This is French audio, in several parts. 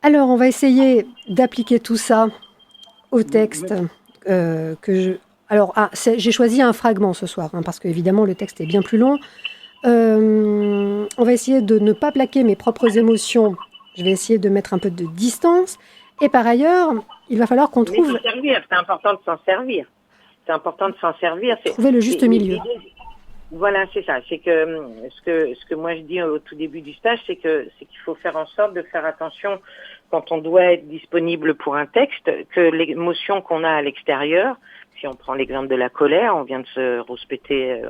Alors, on va essayer d'appliquer tout ça au texte que je... Alors, j'ai choisi un fragment ce soir, parce qu'évidemment, le texte est bien plus long. On va essayer de ne pas plaquer mes propres émotions. Je vais essayer de mettre un peu de distance. Et par ailleurs, il va falloir qu'on trouve... Mais s'en servir, c'est important de s'en servir. C'est important de s'en servir. Trouver le juste milieu. Voilà, c'est ça. C'est que ce que moi je dis au tout début du stage, c'est qu'il faut faire en sorte de faire attention quand on doit être disponible pour un texte, que l'émotion qu'on a à l'extérieur, si on prend l'exemple de la colère, on vient de se rouspéter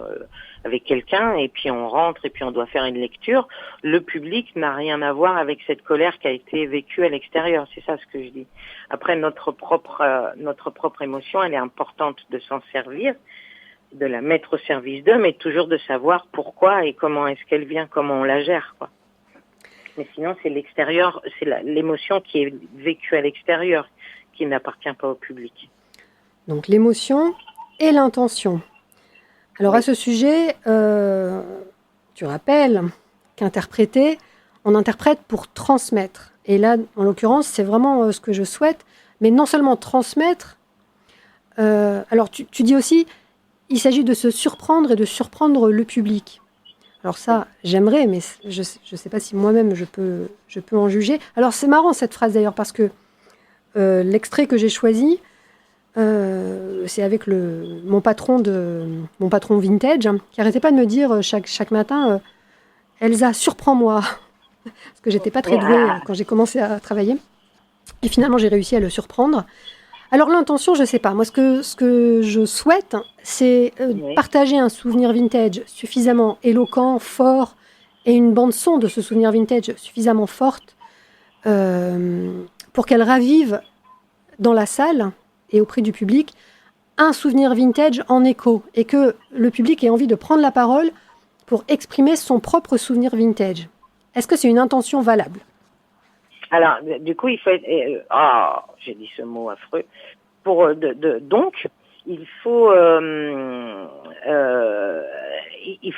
avec quelqu'un et puis on rentre et puis on doit faire une lecture, le public n'a rien à voir avec cette colère qui a été vécue à l'extérieur. C'est ça ce que je dis. Après, notre propre émotion, elle est importante de s'en servir, de la mettre au service d'eux, mais toujours de savoir pourquoi et comment est-ce qu'elle vient, comment on la gère, quoi. Mais sinon, c'est l'extérieur, c'est l'émotion qui est vécue à l'extérieur qui n'appartient pas au public. Donc l'émotion et l'intention. Alors à ce sujet, tu rappelles qu'interpréter, on interprète pour transmettre. Et là, en l'occurrence, c'est vraiment ce que je souhaite. Mais non seulement transmettre, alors tu dis aussi, il s'agit de se surprendre et de surprendre le public. Alors ça, j'aimerais, mais je ne sais pas si moi-même je peux en juger. Alors c'est marrant cette phrase d'ailleurs, parce que l'extrait que j'ai choisi, c'est avec mon patron vintage, qui arrêtait pas de me dire chaque matin, Elsa, surprends-moi, parce que j'étais pas très douée quand j'ai commencé à travailler. Et finalement, j'ai réussi à le surprendre. Alors l'intention, je sais pas. Moi, ce que je souhaite, c'est partager un souvenir vintage suffisamment éloquent, fort, et une bande son de ce souvenir vintage suffisamment forte pour qu'elle ravive dans la salle et auprès du public un souvenir vintage en écho, et que le public ait envie de prendre la parole pour exprimer son propre souvenir vintage. Est-ce que c'est une intention valable ? Alors, du coup, il faut être... j'ai dit ce mot affreux. Donc, il faut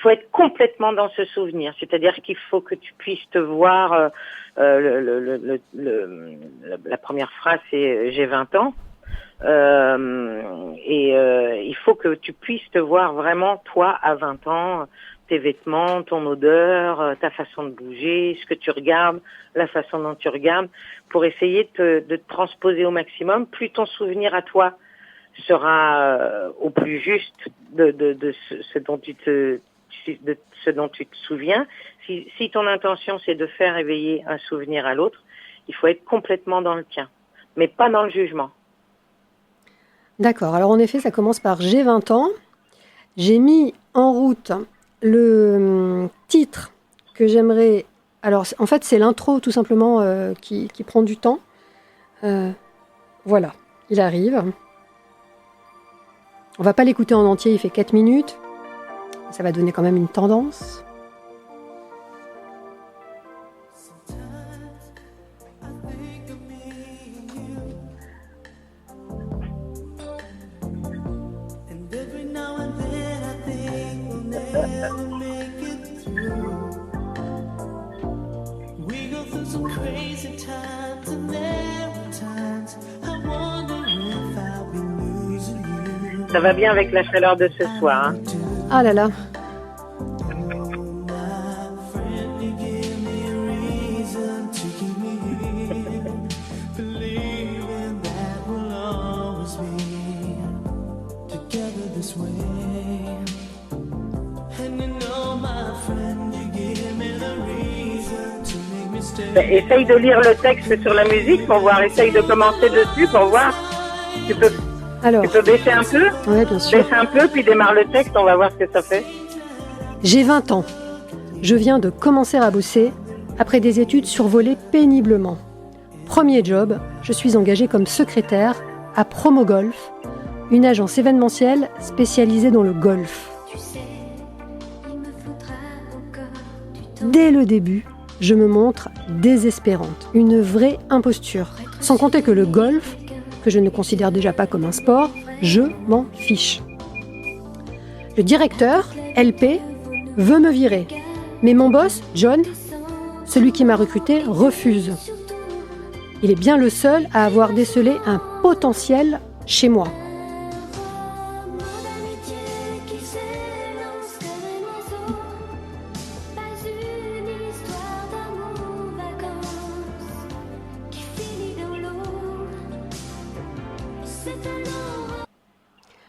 être complètement dans ce souvenir. C'est-à-dire qu'il faut que tu puisses te voir... la première phrase, c'est « j'ai 20 ans ». Il faut que tu puisses te voir vraiment, toi, à 20 ans, tes vêtements, ton odeur, ta façon de bouger, ce que tu regardes, la façon dont tu regardes, pour essayer de te transposer au maximum. Plus ton souvenir à toi sera au plus juste de ce dont tu te souviens. Si ton intention, c'est de faire éveiller un souvenir à l'autre, il faut être complètement dans le tien, mais pas dans le jugement. D'accord. Alors en effet, ça commence par « j'ai 20 ans ». J'ai mis en route le titre que j'aimerais... Alors, en fait, c'est l'intro, tout simplement, qui prend du temps. Voilà, il arrive. On va pas l'écouter en entier, il fait 4 minutes. Ça va donner quand même une tendance. Ça va bien avec la chaleur de ce soir. Hein. Ah là là. Essaye de lire le texte sur la musique pour voir, essaye de commencer dessus pour voir. Tu peux baisser un peu ? Oui, bien sûr. Baisse un peu, puis démarre le texte, on va voir ce que ça fait. J'ai 20 ans. Je viens de commencer à bosser après des études survolées péniblement. Premier job, je suis engagée comme secrétaire à Promogolf, une agence événementielle spécialisée dans le golf. Dès le début, je me montre désespérante, une vraie imposture. Sans compter que le golf, que je ne considère déjà pas comme un sport, je m'en fiche. Le directeur, LP, veut me virer. Mais mon boss, John, celui qui m'a recruté, refuse. Il est bien le seul à avoir décelé un potentiel chez moi.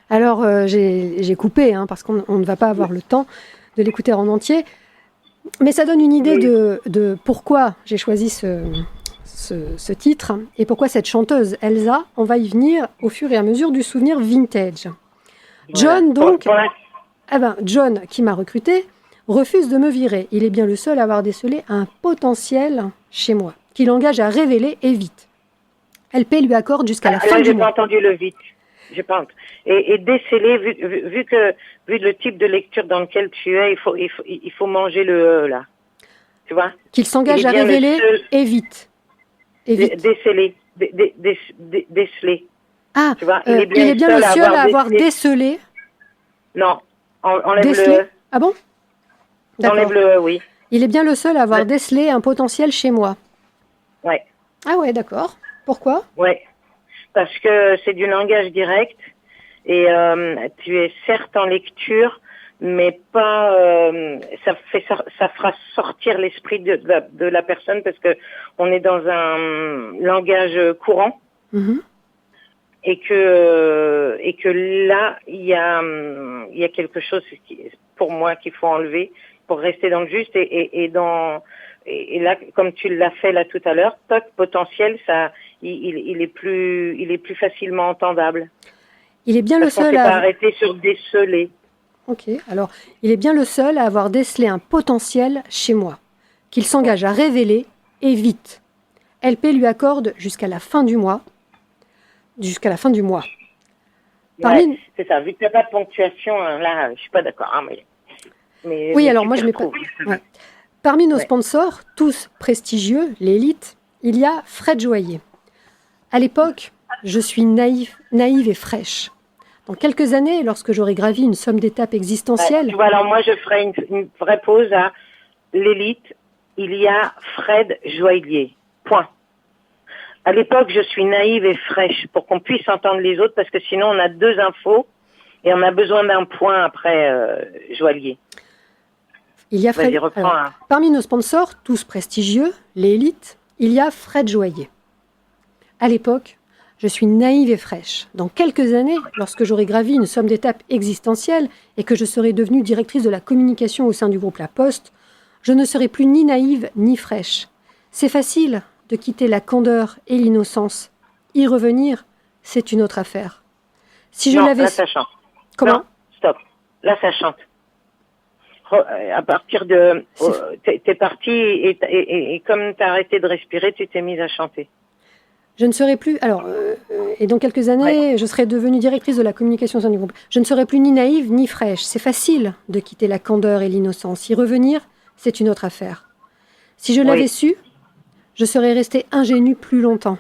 Alors, j'ai coupé, parce qu'on ne va pas avoir le temps de l'écouter en entier. Mais ça donne une idée de pourquoi j'ai choisi ce titre et pourquoi cette chanteuse, Elsa, on va y venir au fur et à mesure du souvenir vintage. John, donc, John, qui m'a recruté, refuse de me virer. Il est bien le seul à avoir décelé un potentiel chez moi, qui l'engage à révéler et vite. LP lui accorde jusqu'à la fin du mois. J'ai pas entendu le vite. Je pense. Et déceler, vu le type de lecture dans lequel tu es, il faut manger le là. Tu vois? Qu'il s'engage à révéler et vite. Déceler. Déceler. Ah, tu vois, il est bien le seul à avoir décelé. Non, enlève le E. Ah bon? Enlève le E, oui. Il est bien le seul à avoir décelé un potentiel chez moi. Ouais. Ah ouais, d'accord. Pourquoi? Ouais. Parce que c'est du langage direct et tu es certes en lecture, mais pas. Ça fera sortir l'esprit de la personne parce que on est dans un langage courant et que là il y a quelque chose pour moi qu'il faut enlever pour rester dans le juste et là, comme tu l'as fait là tout à l'heure, potentiel, ça, il est plus facilement entendable. Il est bien le seul à arrêter sur déceler. Ok, alors il est bien le seul à avoir décelé un potentiel chez moi, qu'il s'engage à révéler et vite. LP lui accorde jusqu'à la fin du mois. Jusqu'à la fin du mois. Ouais, c'est ça. Vu que tu n'as pas de ponctuation, là, je suis pas d'accord. Mais oui, alors moi je mets pas. Ouais. Parmi nos sponsors, tous prestigieux, l'élite, il y a Fred Joaillier. À l'époque, je suis naïve et fraîche. Dans quelques années, lorsque j'aurai gravi une somme d'étapes existentielles... tu vois, alors moi, je ferai une vraie pause à l'élite. Il y a Fred Joaillier. Point. À l'époque, je suis naïve et fraîche pour qu'on puisse entendre les autres parce que sinon, on a deux infos et on a besoin d'un point après Joaillier. Il y a Fred... Alors, parmi nos sponsors, tous prestigieux, l'élite, il y a Fred Joaillier. À l'époque, je suis naïve et fraîche. Dans quelques années, lorsque j'aurai gravi une somme d'étapes existentielles et que je serai devenue directrice de la communication au sein du groupe La Poste, je ne serai plus ni naïve ni fraîche. C'est facile de quitter la candeur et l'innocence. Y revenir, c'est une autre affaire. Si je l'avais... là, ça chante. Comment? Non, stop. Là, ça chante. À partir de... t'es parti et comme t'as arrêté de respirer, tu t'es mise à chanter. Je ne serai plus... Alors, et dans quelques années, je serai devenue directrice de la communication au sein du groupe. Je ne serai plus ni naïve ni fraîche. C'est facile de quitter la candeur et l'innocence. Y revenir, c'est une autre affaire. Si je l'avais su, je serais restée ingénue plus longtemps.